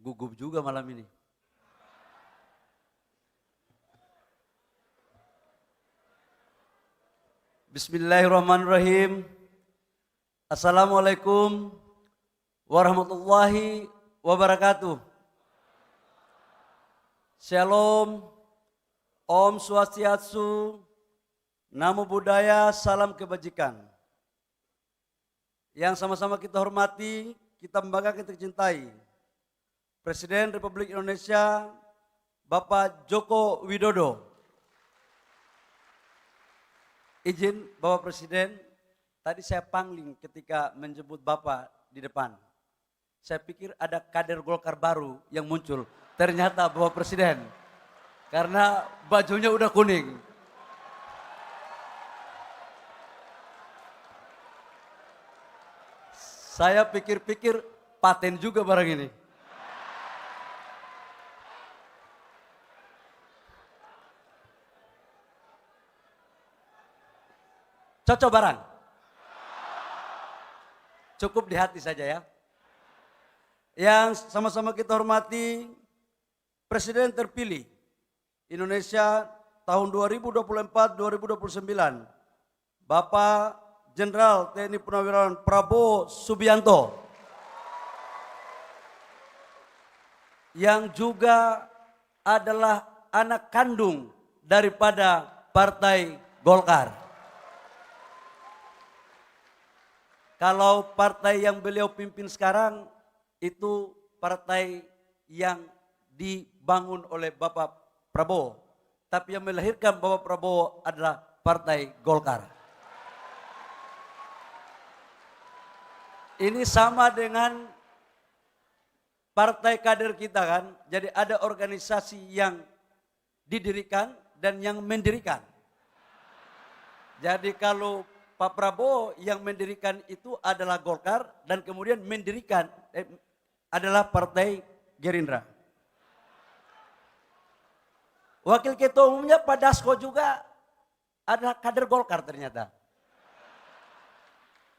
Gugup juga malam ini. Bismillahirrahmanirrahim. Assalamualaikum warahmatullahi wabarakatuh. Shalom, Om Swastiastu, Namo Buddhaya, salam kebajikan. Yang sama-sama kita hormati, kita membanggakan, kita cintai. Presiden Republik Indonesia, Bapak Joko Widodo. Izin Bapak Presiden, tadi saya pangling ketika menjemput Bapak di depan. Saya pikir ada kader Golkar baru yang muncul. Ternyata Bapak Presiden, karena bajunya udah kuning. Saya pikir-pikir paten juga barang ini. Cocok barang? Cukup di hati saja ya. Yang sama-sama kita hormati, Presiden terpilih Indonesia tahun 2024-2029, Bapak Jenderal TNI Purnawirawan Prabowo Subianto, yang juga adalah anak kandung daripada Partai Golkar. Kalau partai yang beliau pimpin sekarang itu partai yang dibangun oleh Bapak Prabowo, tapi yang melahirkan Bapak Prabowo adalah Partai Golkar. Ini sama dengan partai kader kita kan, jadi ada organisasi yang didirikan dan yang mendirikan. Jadi kalau Pak Prabowo yang mendirikan itu adalah Golkar dan kemudian mendirikan adalah Partai Gerindra. Wakil Ketua Umumnya Pak Dasko juga adalah kader Golkar ternyata.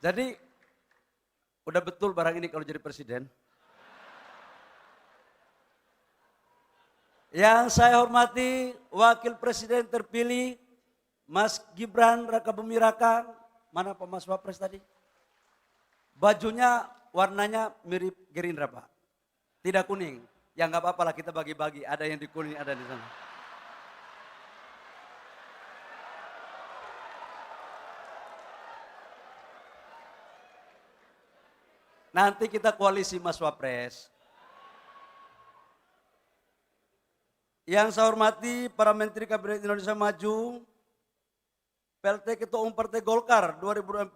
Jadi udah betul barang ini kalau jadi presiden. Yang saya hormati Wakil Presiden terpilih Mas Gibran Rakabuming Raka. Mana Pak Mas Wapres tadi? Bajunya warnanya mirip Gerindra Pak. Tidak kuning. Ya nggak apa-apa lah, kita bagi-bagi. Ada yang di kuning, ada di sana. Nanti kita koalisi Mas Wapres. Yang saya hormati para Menteri Kabinet Indonesia Maju, PLT Ketua Umum Partai Golkar 2024,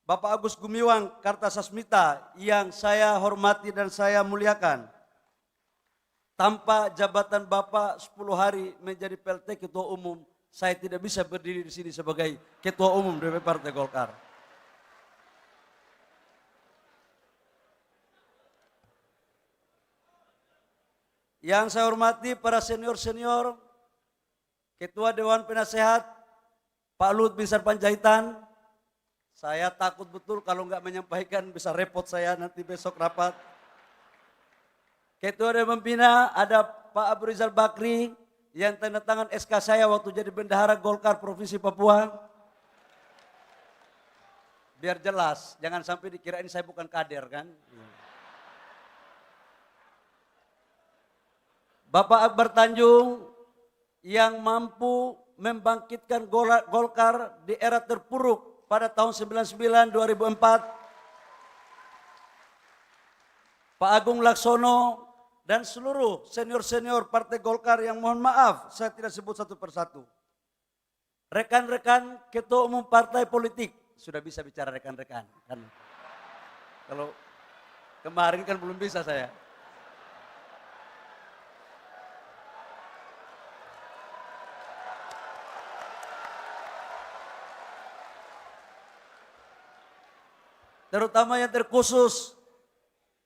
Bapak Agus Gumiwang Kartasasmita, yang saya hormati dan saya muliakan. Tanpa jabatan Bapak 10 hari menjadi PLT Ketua Umum, saya tidak bisa berdiri di sini sebagai Ketua Umum DPP Partai Golkar. Yang saya hormati para senior-senior, Ketua Dewan Penasehat, Pak Luhut Binsar Panjaitan. Saya takut betul kalau nggak menyampaikan bisa repot saya nanti besok rapat. Ketua Dewan Pembina ada Pak Abu Rizal Bakri yang tanda tangan SK saya waktu jadi bendahara Golkar Provinsi Papua. Biar jelas, jangan sampai dikirain saya bukan kader kan. Bapak Akbar Tanjung yang mampu membangkitkan Golkar di era terpuruk pada tahun 99-2004. Pak Agung Laksono dan seluruh senior-senior Partai Golkar yang mohon maaf saya tidak sebut satu persatu. Rekan-rekan Ketua Umum Partai Politik, sudah bisa bicara rekan-rekan kan. Kalau kemarin kan belum bisa saya. Terutama yang terkhusus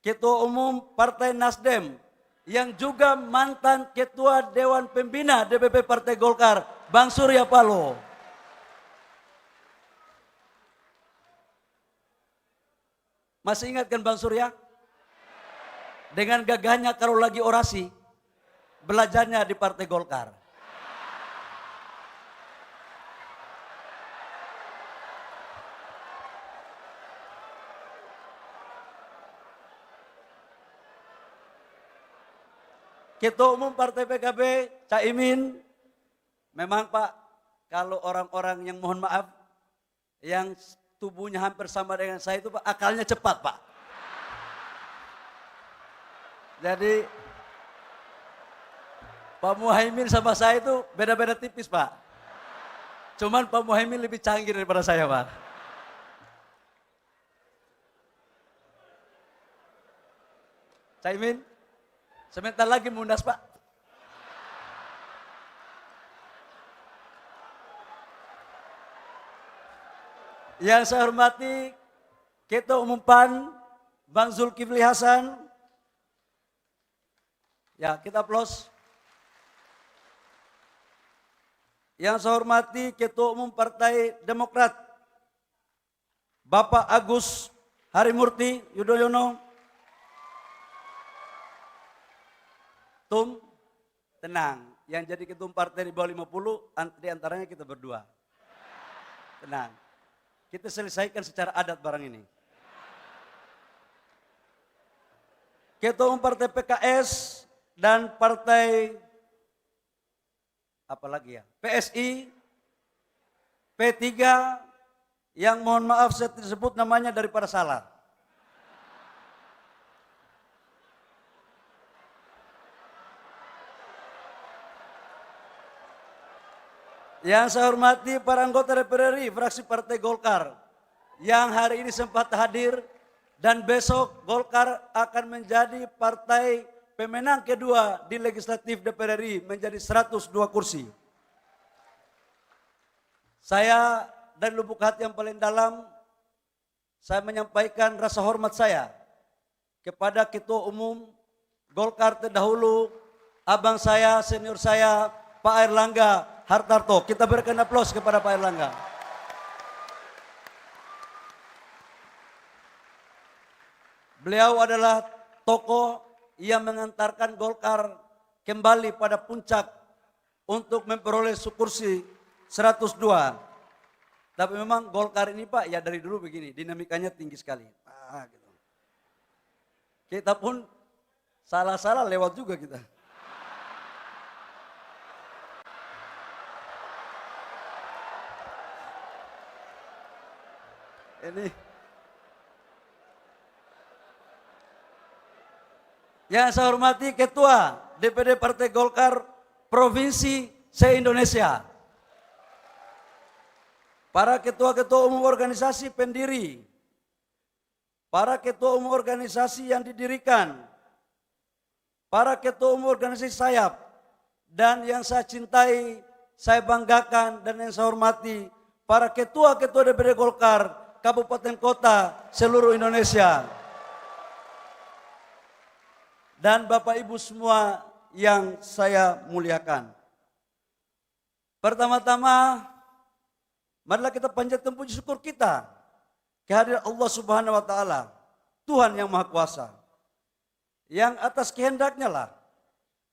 Ketua Umum Partai Nasdem yang juga mantan Ketua Dewan Pembina DPP Partai Golkar, Bang Surya Paloh. Masih ingat kan Bang Surya? Dengan gagahnya kalau lagi orasi, belajarnya di Partai Golkar. Ketua Umum Partai PKB, Caimin, memang Pak, kalau orang-orang yang mohon maaf, yang tubuhnya hampir sama dengan saya itu Pak, akalnya cepat Pak. Jadi Pak Muhaimin sama saya itu beda-beda tipis Pak. Cuman Pak Muhaimin lebih canggih daripada saya Pak. Caimin, sebentar lagi munas Pak. Yang saya hormati Ketua Umum PAN, Bang Zulkifli Hasan. Ya, kita aplaus. Yang saya hormati Ketua Umum Partai Demokrat, Bapak Agus Harimurti Yudhoyono. Tum, tenang. Yang jadi ketua partai di bawah 50, di antaranya kita berdua. Tenang. Kita selesaikan secara adat barang ini. Ketua Umum Partai PKS dan Partai apa lagi ya? PSI, P3, yang mohon maaf saya disebut namanya daripada salah. Yang saya hormati para anggota DPR RI fraksi Partai Golkar yang hari ini sempat hadir dan besok Golkar akan menjadi partai pemenang kedua di legislatif DPR RI menjadi 102 kursi. Saya dari lubuk hati yang paling dalam saya menyampaikan rasa hormat saya kepada Ketua Umum Golkar terdahulu, abang saya, senior saya, Pak Airlangga Hartarto. Kita berikan aplaus kepada Pak Airlangga. Beliau adalah tokoh yang mengantarkan Golkar kembali pada puncak untuk memperoleh kursi 102. Tapi memang Golkar ini Pak, ya dari dulu begini, dinamikanya tinggi sekali. Gitu. Kita pun salah-salah lewat juga kita. Ini yang saya hormati Ketua DPD Partai Golkar Provinsi se-Indonesia, para ketua-ketua umum organisasi pendiri, para ketua umum organisasi yang didirikan, para ketua umum organisasi sayap, dan yang saya cintai, saya banggakan dan yang saya hormati, para ketua-ketua DPD Golkar kabupaten kota seluruh Indonesia. Dan Bapak Ibu semua yang saya muliakan. Pertama-tama, marilah kita panjatkan puji syukur kita kehadiran Allah Subhanahu wa taala, Tuhan yang Maha Kuasa. Yang atas kehendaknya lah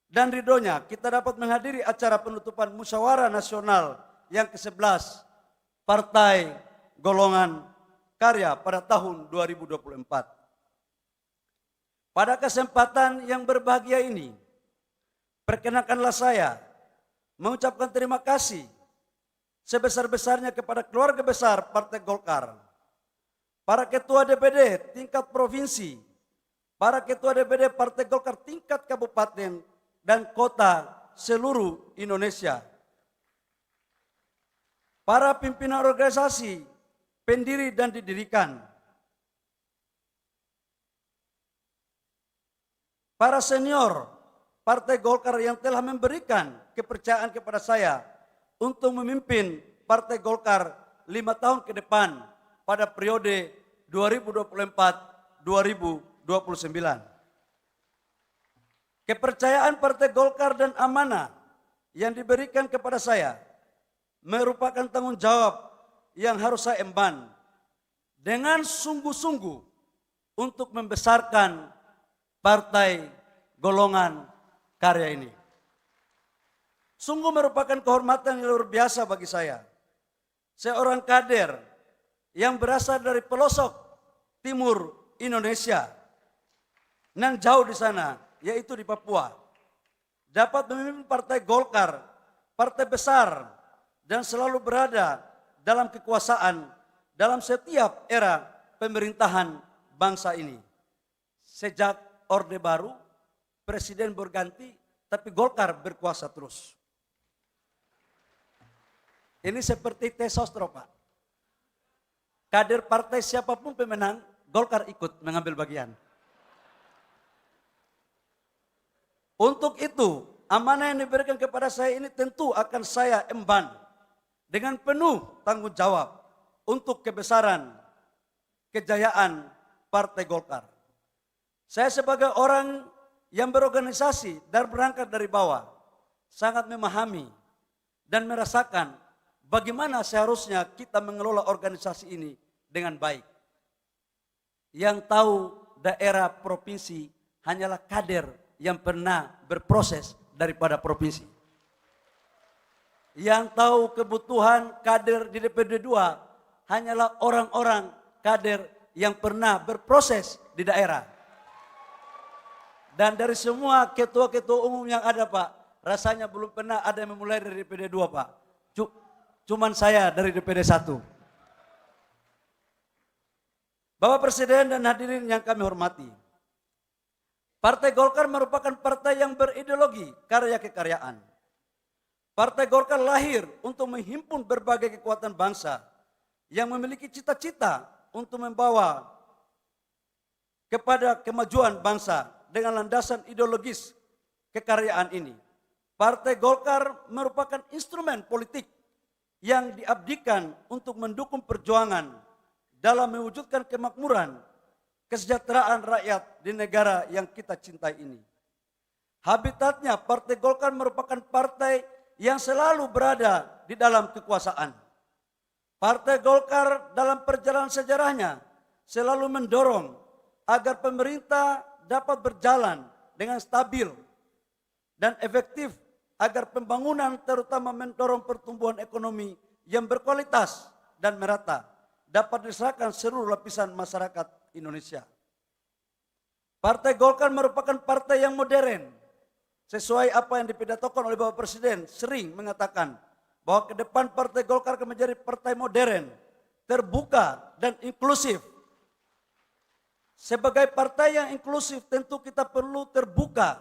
dan ridhonya kita dapat menghadiri acara penutupan Musyawarah Nasional yang ke-11 Partai Golongan Karya pada tahun 2024. Pada kesempatan yang berbahagia ini, perkenankanlah saya mengucapkan terima kasih sebesar-besarnya kepada keluarga besar Partai Golkar, para ketua DPD tingkat provinsi, para ketua DPD Partai Golkar tingkat kabupaten dan kota seluruh Indonesia, para pimpinan organisasi pendiri dan didirikan, para senior Partai Golkar yang telah memberikan kepercayaan kepada saya untuk memimpin Partai Golkar 5 tahun ke depan pada periode 2024-2029. Kepercayaan Partai Golkar dan amanah yang diberikan kepada saya merupakan tanggung jawab yang harus saya emban dengan sungguh-sungguh untuk membesarkan Partai Golongan Karya ini. Sungguh merupakan kehormatan yang luar biasa bagi saya. Seorang kader yang berasal dari pelosok timur Indonesia, nan jauh di sana, yaitu di Papua, dapat memimpin Partai Golkar, partai besar, dan selalu berada dalam kekuasaan dalam setiap era pemerintahan bangsa ini. Sejak Orde Baru, presiden berganti, tapi Golkar berkuasa terus. Ini seperti tes sostro, Pak. Kader partai siapapun pemenang, Golkar ikut mengambil bagian. Untuk itu, amanah yang diberikan kepada saya ini tentu akan saya emban dengan penuh tanggung jawab untuk kebesaran, kejayaan Partai Golkar. Saya sebagai orang yang berorganisasi dan berangkat dari bawah, sangat memahami dan merasakan bagaimana seharusnya kita mengelola organisasi ini dengan baik. Yang tahu daerah provinsi hanyalah kader yang pernah berproses daripada provinsi. Yang tahu kebutuhan kader di DPD 2 hanyalah orang-orang kader yang pernah berproses di daerah. Dan dari semua ketua-ketua umum yang ada, Pak, rasanya belum pernah ada yang memulai dari DPD 2, Pak. Cuman saya dari DPD 1. Bapak Presiden dan hadirin yang kami hormati, Partai Golkar merupakan partai yang berideologi karya kekaryaan. Partai Golkar lahir untuk menghimpun berbagai kekuatan bangsa yang memiliki cita-cita untuk membawa kepada kemajuan bangsa dengan landasan ideologis kekaryaan ini. Partai Golkar merupakan instrumen politik yang diabdikan untuk mendukung perjuangan dalam mewujudkan kemakmuran, kesejahteraan rakyat di negara yang kita cintai ini. Habitatnya Partai Golkar merupakan partai yang selalu berada di dalam kekuasaan. Partai Golkar dalam perjalanan sejarahnya selalu mendorong agar pemerintah dapat berjalan dengan stabil dan efektif, agar pembangunan terutama mendorong pertumbuhan ekonomi yang berkualitas dan merata dapat dirasakan seluruh lapisan masyarakat Indonesia. Partai Golkar merupakan partai yang modern. Sesuai apa yang dipidatokan oleh Bapak Presiden sering mengatakan bahwa ke depan Partai Golkar akan menjadi partai modern, terbuka dan inklusif. Sebagai partai yang inklusif tentu kita perlu terbuka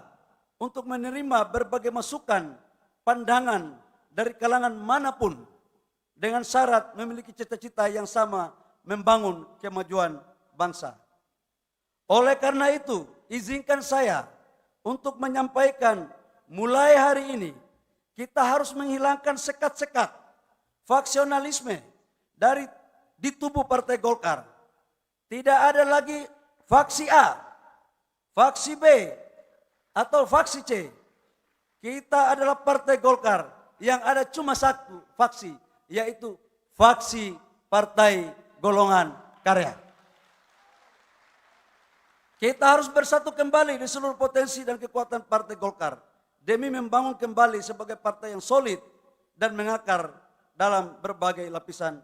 untuk menerima berbagai masukan, pandangan dari kalangan manapun dengan syarat memiliki cita-cita yang sama membangun kemajuan bangsa. Oleh karena itu, izinkan saya untuk menyampaikan mulai hari ini kita harus menghilangkan sekat-sekat faksionalisme di tubuh Partai Golkar. Tidak ada lagi faksi A, faksi B, atau faksi C. Kita adalah Partai Golkar yang ada cuma satu faksi, yaitu faksi Partai Golongan Karya. Kita harus bersatu kembali di seluruh potensi dan kekuatan Partai Golkar demi membangun kembali sebagai partai yang solid dan mengakar dalam berbagai lapisan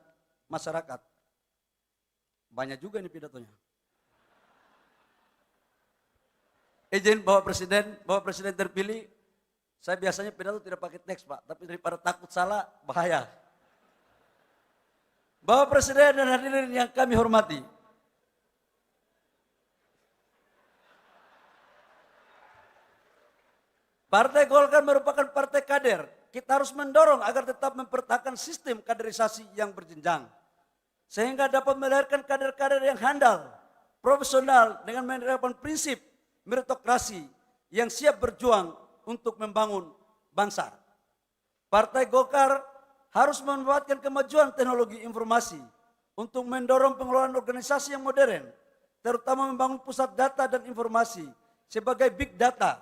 masyarakat. Banyak juga ini pidatonya. Izin Bapak Presiden terpilih, saya biasanya pidato tidak pakai teks, Pak, tapi daripada takut salah, bahaya. Bapak Presiden dan hadirin yang kami hormati, Partai Golkar merupakan partai kader. Kita harus mendorong agar tetap mempertahankan sistem kaderisasi yang berjenjang, sehingga dapat melahirkan kader-kader yang handal, profesional dengan menerapkan prinsip meritokrasi yang siap berjuang untuk membangun bangsa. Partai Golkar harus memanfaatkan kemajuan teknologi informasi untuk mendorong pengelolaan organisasi yang modern, terutama membangun pusat data dan informasi sebagai big data.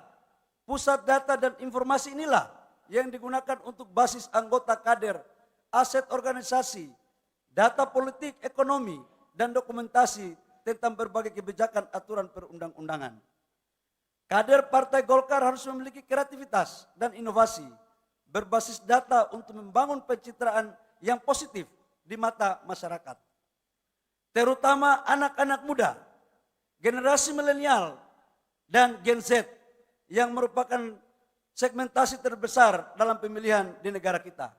Pusat data dan informasi inilah yang digunakan untuk basis anggota kader, aset organisasi, data politik, ekonomi, dan dokumentasi tentang berbagai kebijakan aturan perundang-undangan. Kader Partai Golkar harus memiliki kreativitas dan inovasi berbasis data untuk membangun pencitraan yang positif di mata masyarakat. Terutama anak-anak muda, generasi milenial dan Gen Z yang merupakan segmentasi terbesar dalam pemilihan di negara kita.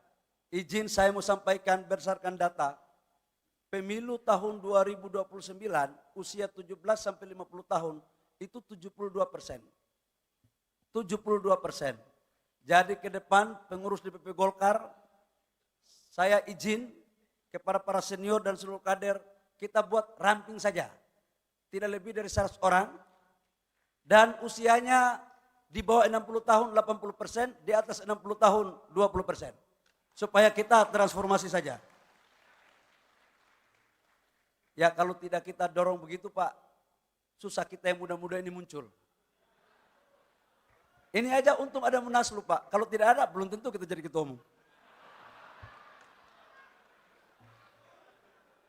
Izin saya mau sampaikan berdasarkan data, pemilu tahun 2029 usia 17 sampai 50 tahun itu 72%. 72%. Jadi ke depan pengurus DPP Golkar, saya izin kepada para senior dan seluruh kader, kita buat ramping saja. Tidak lebih dari 100 orang. Dan usianya di bawah 60 tahun 80%, di atas 60 tahun 20%. Supaya kita transformasi saja. Ya kalau tidak kita dorong begitu Pak, susah kita yang muda-muda ini muncul. Ini aja untung ada Munaslup Pak, kalau tidak ada belum tentu kita jadi ketua umum.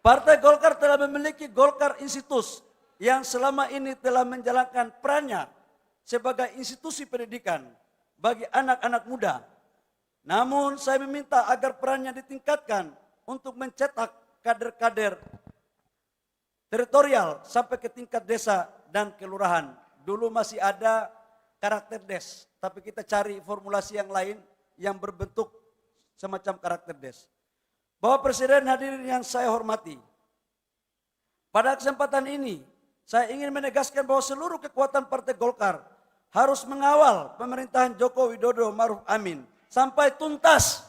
Partai Golkar telah memiliki Golkar Institute yang selama ini telah menjalankan perannya sebagai institusi pendidikan bagi anak-anak muda. Namun saya meminta agar perannya ditingkatkan untuk mencetak kader-kader teritorial sampai ke tingkat desa dan kelurahan. Dulu masih ada karakter des, tapi kita cari formulasi yang lain yang berbentuk semacam karakter des. Bapak Presiden, hadirin yang saya hormati, pada kesempatan ini saya ingin menegaskan bahwa seluruh kekuatan Partai Golkar harus mengawal pemerintahan Joko Widodo Ma'ruf Amin sampai tuntas.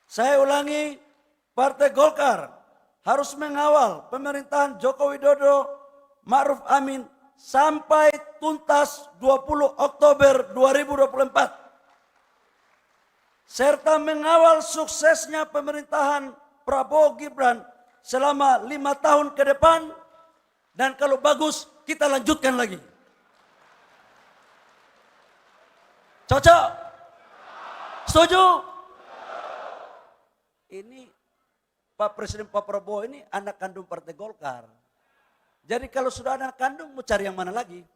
Saya ulangi, Partai Golkar harus mengawal pemerintahan Joko Widodo Ma'ruf Amin sampai tuntas 20 Oktober 2024. Serta mengawal suksesnya pemerintahan Prabowo Gibran selama 5 tahun ke depan. Dan kalau bagus kita lanjutkan lagi. Cocok? Setuju? Ini Pak Presiden Pak Prabowo ini anak kandung Partai Golkar. Jadi kalau sudah anak kandung mau cari yang mana lagi?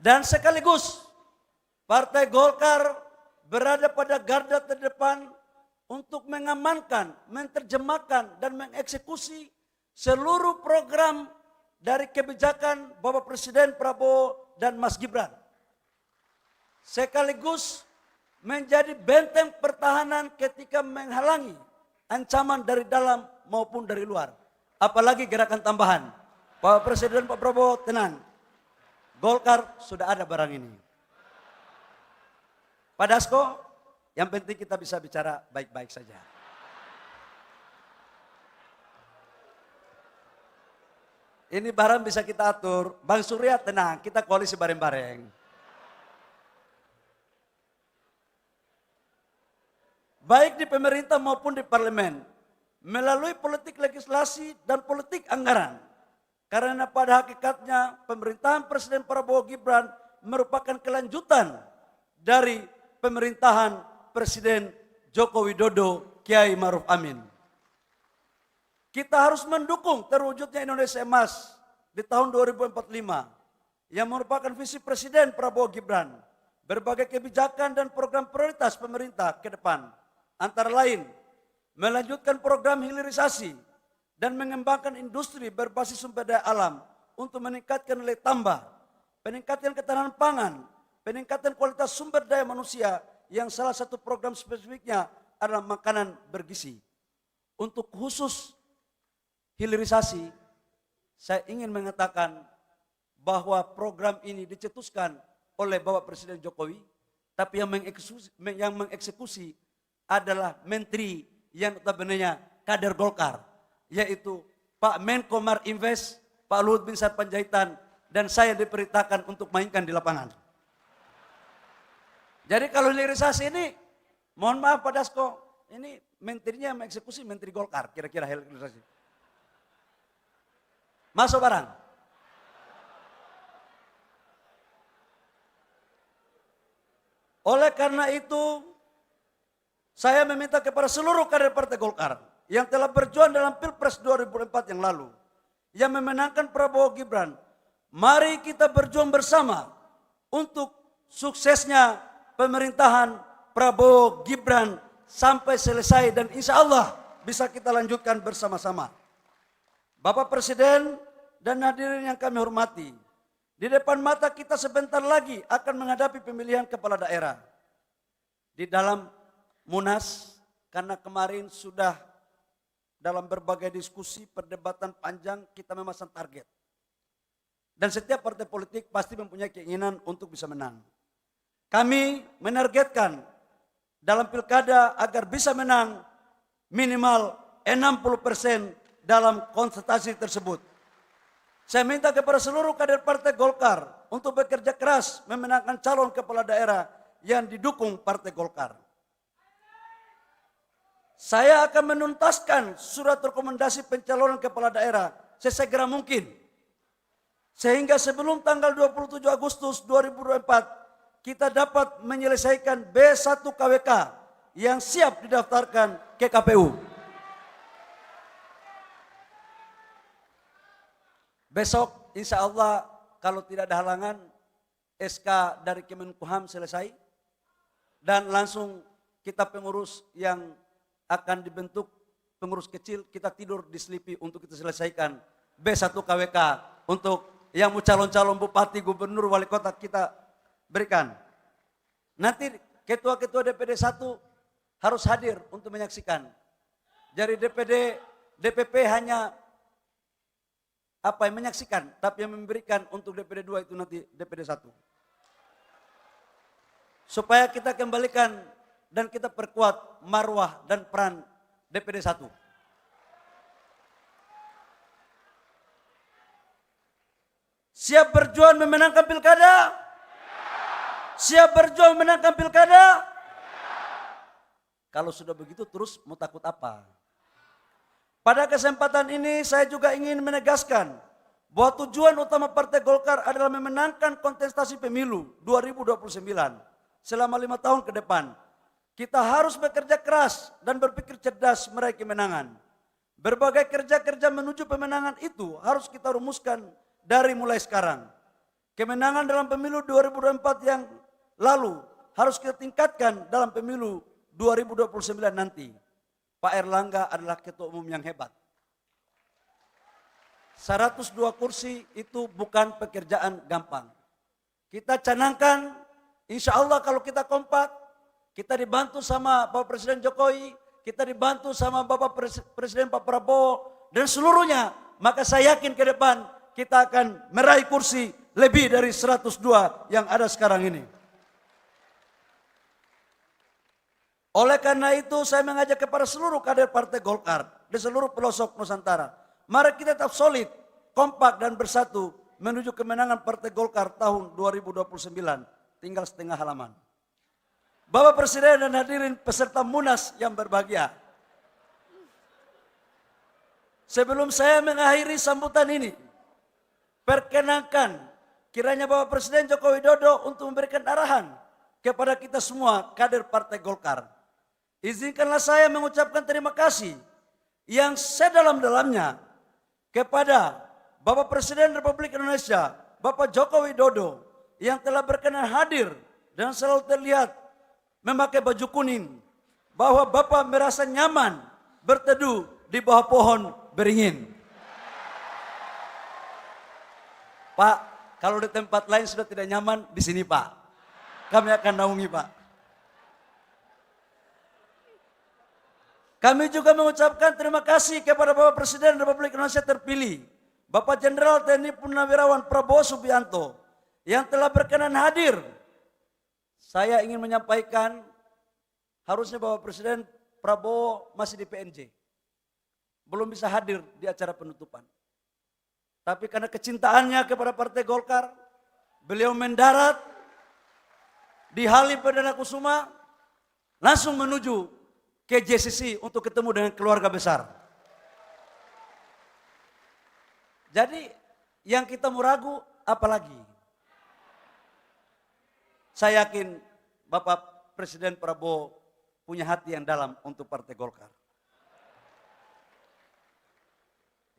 Dan sekaligus Partai Golkar berada pada garda terdepan untuk mengamankan, menerjemahkan dan mengeksekusi seluruh program dari kebijakan Bapak Presiden Prabowo dan Mas Gibran. Sekaligus menjadi benteng pertahanan ketika menghalangi ancaman dari dalam maupun dari luar. Apalagi gerakan tambahan. Pak Presiden Pak Prabowo tenang. Golkar sudah ada barang ini. Pak Dasko, yang penting kita bisa bicara baik-baik saja. Ini barang bisa kita atur. Bang Surya tenang, kita koalisi bareng-bareng. Baik di pemerintah maupun di parlemen, melalui politik legislasi dan politik anggaran. Karena pada hakikatnya pemerintahan Presiden Prabowo Gibran merupakan kelanjutan dari pemerintahan Presiden Joko Widodo Kiai Ma'ruf Amin. Kita harus mendukung terwujudnya Indonesia Emas di tahun 2045 yang merupakan visi Presiden Prabowo Gibran. Berbagai kebijakan dan program prioritas pemerintah ke depan. Antara lain, melanjutkan program hilirisasi dan mengembangkan industri berbasis sumber daya alam untuk meningkatkan nilai tambah, peningkatan ketahanan pangan, peningkatan kualitas sumber daya manusia yang salah satu program spesifiknya adalah makanan bergizi. Untuk khusus hilirisasi, saya ingin mengatakan bahwa program ini dicetuskan oleh Bapak Presiden Jokowi, tapi yang mengeksekusi adalah menteri yang notabene kader Golkar, yaitu Pak Menko Marinvest, Pak Luhut Binsar Panjaitan, dan saya diperintahkan untuk mainkan di lapangan. Jadi kalau hilirisasi ini, mohon maaf Pak Dasko, ini menterinya mengeksekusi menteri Golkar, kira-kira hilirisasi. Masuk barang. Oleh karena itu, saya meminta kepada seluruh kader Partai Golkar yang telah berjuang dalam Pilpres 2004 yang lalu, yang memenangkan Prabowo Gibran, Mari kita berjuang bersama untuk suksesnya pemerintahan Prabowo Gibran sampai selesai dan insya Allah bisa kita lanjutkan bersama-sama. Bapak Presiden dan hadirin yang kami hormati, di depan mata kita sebentar lagi akan menghadapi pemilihan kepala daerah. Di dalam Munas, karena kemarin sudah dalam berbagai diskusi, perdebatan panjang, kita memasang target. Dan setiap partai politik pasti mempunyai keinginan untuk bisa menang. Kami menargetkan dalam pilkada agar bisa menang minimal 60% dalam konsultasi tersebut. Saya minta kepada seluruh kader Partai Golkar untuk bekerja keras memenangkan calon kepala daerah yang didukung Partai Golkar. Saya akan menuntaskan surat rekomendasi pencalonan kepala daerah sesegera mungkin. Sehingga sebelum tanggal 27 Agustus 2024 kita dapat menyelesaikan B1 KWK yang siap didaftarkan ke KPU. Besok insya Allah kalau tidak ada halangan SK dari Kemenkumham selesai dan langsung kita pengurus yang akan dibentuk pengurus kecil kita tidur di Selipi untuk kita selesaikan B1 KWK untuk yang mau calon-calon bupati, gubernur, wali kota kita berikan. Nanti ketua-ketua DPD 1 harus hadir untuk menyaksikan. Jadi DPP hanya menyaksikan, tapi yang memberikan untuk DPD 2 itu nanti DPD 1. Supaya kita kembalikan dan kita perkuat marwah dan peran DPD 1. Siap berjuang memenangkan pilkada? Siap berjuang memenangkan pilkada? Kalau sudah begitu terus mau takut apa? Pada kesempatan ini saya juga ingin menegaskan bahwa tujuan utama Partai Golkar adalah memenangkan kontestasi pemilu 2029 selama 5 tahun ke depan. Kita harus bekerja keras dan berpikir cerdas meraih kemenangan. Berbagai kerja-kerja menuju pemenangan itu harus kita rumuskan dari mulai sekarang. Kemenangan dalam pemilu 2024 yang lalu harus kita tingkatkan dalam pemilu 2029 nanti. Pak Erlangga adalah ketua umum yang hebat. 102 kursi itu bukan pekerjaan gampang. Kita canangkan, insya Allah kalau kita kompak, kita dibantu sama Bapak Presiden Jokowi, kita dibantu sama Bapak Presiden Pak Prabowo, dan seluruhnya, maka saya yakin ke depan kita akan meraih kursi lebih dari 102 yang ada sekarang ini. Oleh karena itu saya mengajak kepada seluruh kader Partai Golkar di seluruh pelosok Nusantara. Mari kita tetap solid, kompak dan bersatu menuju kemenangan Partai Golkar tahun 2029. Tinggal setengah halaman. Bapak Presiden dan hadirin peserta Munas yang berbahagia. Sebelum saya mengakhiri sambutan ini, perkenankan kiranya Bapak Presiden Joko Widodo untuk memberikan arahan kepada kita semua kader Partai Golkar. Izinkanlah saya mengucapkan terima kasih yang sedalam-dalamnya kepada Bapak Presiden Republik Indonesia, Bapak Joko Widodo yang telah berkenan hadir dan selalu terlihat memakai baju kuning, bahwa Bapak merasa nyaman berteduh di bawah pohon beringin. Pak, kalau di tempat lain sudah tidak nyaman, di sini Pak. Kami akan naungi Pak. Kami juga mengucapkan terima kasih kepada Bapak Presiden Republik Indonesia terpilih, Bapak Jenderal TNI Purnawirawan Prabowo Subianto, yang telah berkenan hadir. Saya ingin menyampaikan, harusnya Bapak Presiden Prabowo masih di PNJ. Belum bisa hadir di acara penutupan. Tapi karena kecintaannya kepada Partai Golkar, beliau mendarat di Halim Perdana Kusuma, langsung menuju ke JCC untuk ketemu dengan keluarga besar. Jadi yang kita mau ragu apalagi? Saya yakin Bapak Presiden Prabowo punya hati yang dalam untuk Partai Golkar.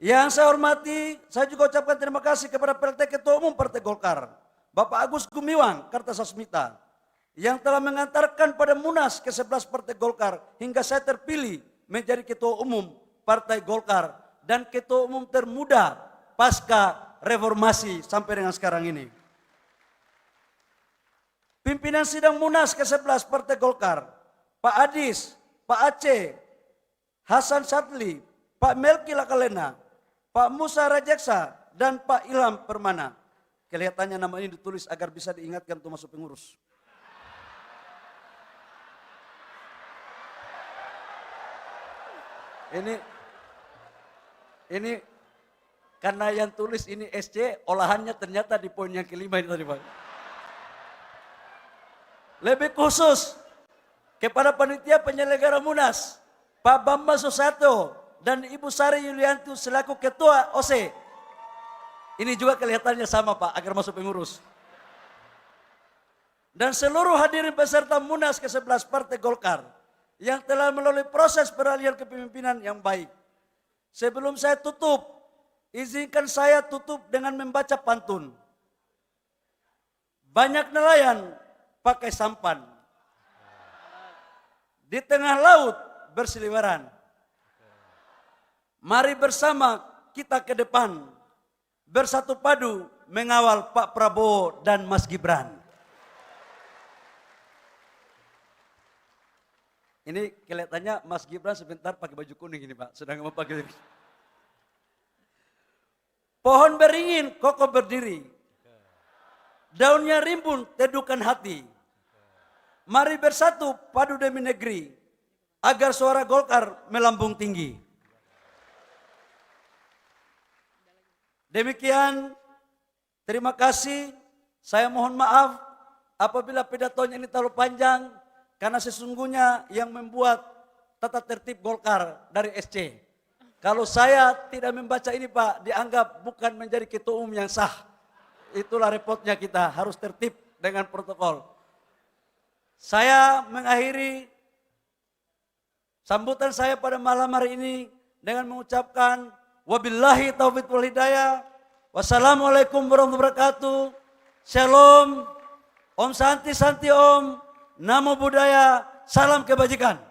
Yang saya hormati, saya juga ucapkan terima kasih kepada PLT Ketua Umum Partai Golkar, Bapak Agus Gumiwang Kartasasmita, yang telah mengantarkan pada Munas ke-11 Partai Golkar hingga saya terpilih menjadi Ketua Umum Partai Golkar dan Ketua Umum termuda pasca reformasi sampai dengan sekarang ini. Pimpinan sidang Munas ke-11 Partai Golkar, Pak Adis, Pak Aceh, Hasan Sadli, Pak Melki Lakalena, Pak Musa Rajeksa, dan Pak Ilham Permana. Kelihatannya nama ini ditulis agar bisa diingatkan untuk masuk pengurus. Ini karena yang tulis ini SC, olahannya ternyata di poin yang kelima ini tadi Pak. Lebih khusus kepada panitia penyelenggara Munas, Pak Bambang Susato dan Ibu Sari Yulianti selaku Ketua OC. Ini juga kelihatannya sama Pak, agar masuk pengurus. Dan seluruh hadirin peserta Munas ke-11 Partai Golkar yang telah melalui proses peralihan kepemimpinan yang baik. Sebelum saya tutup, izinkan saya tutup dengan membaca pantun. Banyak nelayan pakai sampan, di tengah laut berseliweran. Mari bersama kita ke depan, bersatu padu mengawal Pak Prabowo dan Mas Gibran. Ini kelihatannya Mas Gibran sebentar pakai baju kuning ini Pak, sedang mau pakai. Pohon beringin kokoh berdiri, daunnya rimbun teduhkan hati. Mari bersatu padu demi negeri, agar suara Golkar melambung tinggi. Demikian, terima kasih. Saya mohon maaf apabila pidatonya ini terlalu panjang, karena sesungguhnya yang membuat tata tertib Golkar dari SC. Kalau saya tidak membaca ini Pak, dianggap bukan menjadi ketua umum yang sah. Itulah repotnya kita, harus tertib dengan protokol. Saya mengakhiri sambutan saya pada malam hari ini dengan mengucapkan wabillahi taufiq wal hidayah. Wassalamualaikum warahmatullahi wabarakatuh. Shalom. Om Santi Santi Om. Namo Buddhaya. Salam kebajikan.